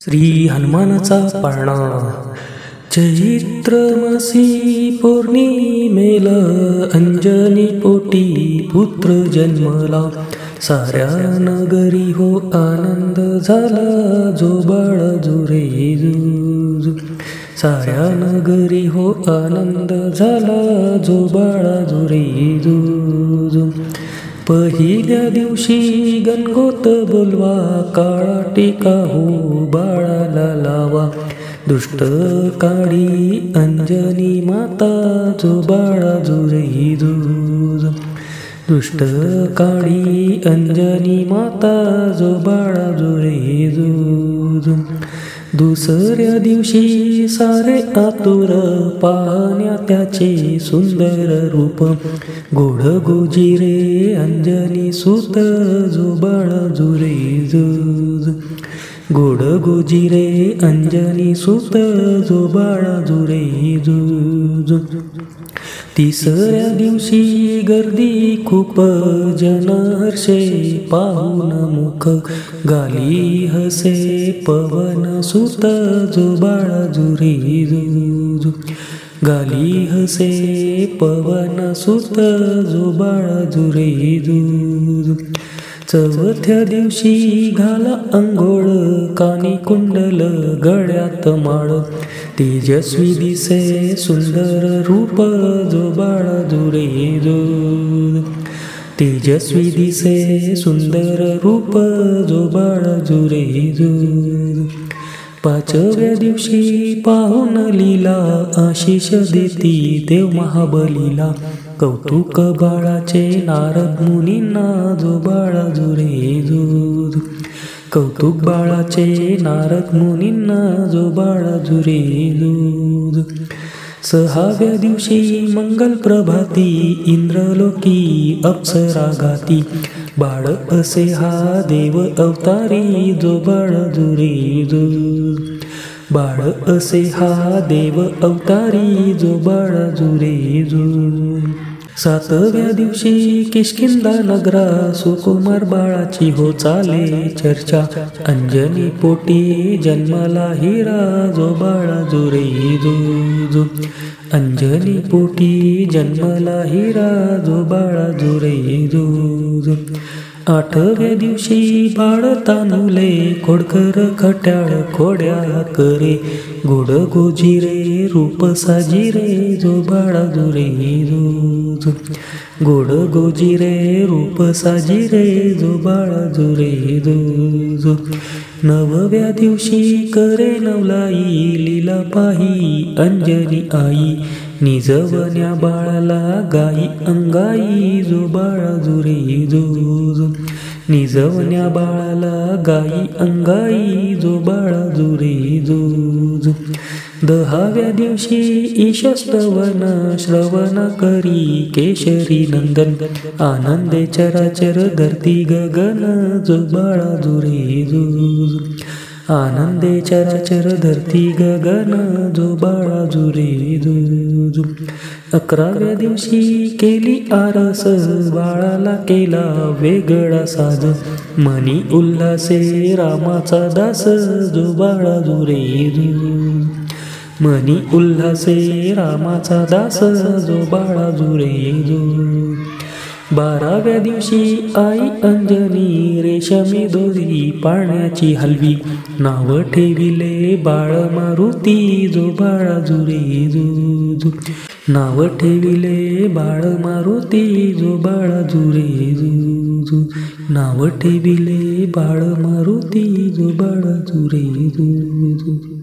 श्री हनुमानाचा पाळणा चैत्र मासी पौर्णिमेला अंजनी पोटी पुत्र जन्मला। साऱ्या नगरी हो आनंद झाला, जो बाळ जुरे जुजू। साऱ्या नगरी हो आनंद झाला, जो बाळ जुरे जुजू। पहिल्या दिवशी गणगोत बोलवा, काळा टीका हो बाळाला लावा। दुष्ट काळी अंजनी माता, जो बाळा जुरे जुजू। दुष्ट काळी अंजनी माता, जो बाळा जुरे जुजू। दुसऱ्या दिवशी सारे आतुर पाहण्या त्याचे सुंदर रूप। गोड गोजिरे अंजनी सुत, जो बाळा जुरे जुजू। गोड गोजिरे अंजनी सुत, जो बाळा जुरे जुजू। तिसऱ्या दिवशी गर्दी खूप, जन हर्षे पाहून मुख। गाली हसे पवन सुत, जो बाळा जुरे जुजू। गाली हसे पवन सुत, जो बाळा जुरे जुजू। चौथ्या दिवशी घाला अंघोळ, कानी कुंडल गळ्यात माळ। तेजस्वी दिसे सुंदर रूप, जो बाळा जुरे जुजू। तेजस्वी दिसे सुंदर रूप, जो बाळा जुरे जुजू। पाचव्या दिवशी पाहून लीला, आशिष देती देव महाबलीला। कौतुक बाळाचे नारद मुनींना, जो बाळा जुरे जुजू। कौतुक बाळाचे नारद मुनींना, जो बाळा जुरे जुजू। सहाव्या दिवशी मंगल प्रभाती, इंद्रलोकी अप्सरा गाती। बाळ असे हा देव अवतारी, जो बाळा जुरे जुजू। बाळ असे हा देव अवतारी, जो बाळा जुरे जुजू। सातव्या दिवशी किष्किंधा नगरा, सुकुमार बाळाची हो चाले चर्चा। अंजनी पोटी जन्माला हिरा, जो बाळा जुरे जुजू। अंजनी पोटी जन्माला हिरा, जो बाळा जुरे जुजू। आठव्या दिवशी बाळ तानुले, खोडकर खट्याळ खोड्या करे। गोड गोजिरे रूप साजिरे, जो बाळा जुरे जुजू। गोड गोजिरे रूप साजिरे, जो बाळा जुरे जुजू। नवव्या दिवशी करे नवलाई, लीला पाही अंजनी आई। निजवण्या बाळाला गाई अंगाई, जो बाळा जुरे जुजू। निजवण्या बाळाला गाई अंगाई, जो बाळा जुरे जुजू। दहाव्या दिवशी ईशस्तवन श्रवण करी, केशरी नंदन। आनंदे चराचर धरती गगन, जो बाळा जुरे जुजू। आनंदे चराचर धरती गगन, जो बाळा जुरे जुजू। अकराव्या दिवशी केली आरस, बाळाला केला वेगळा साज। मनी उल्हासे रामाचा दास, जो बाळा जुरे जुजू। मनी उल्हासे रामाचा दास, जो बाळा जुरे जुजू। बाराव्या दिवशी आई अंजनी रेशमी दोरी पाण्याची हलवी। नाव ठेविले बाळ मारुती, जो बाळा जुरे जुजू। नाव ठेविले बाळ मारुती, जो बाळा जुरे जुजू। नाव ठेविले बाळ मारुती, जो बाळा जुरे जुजू।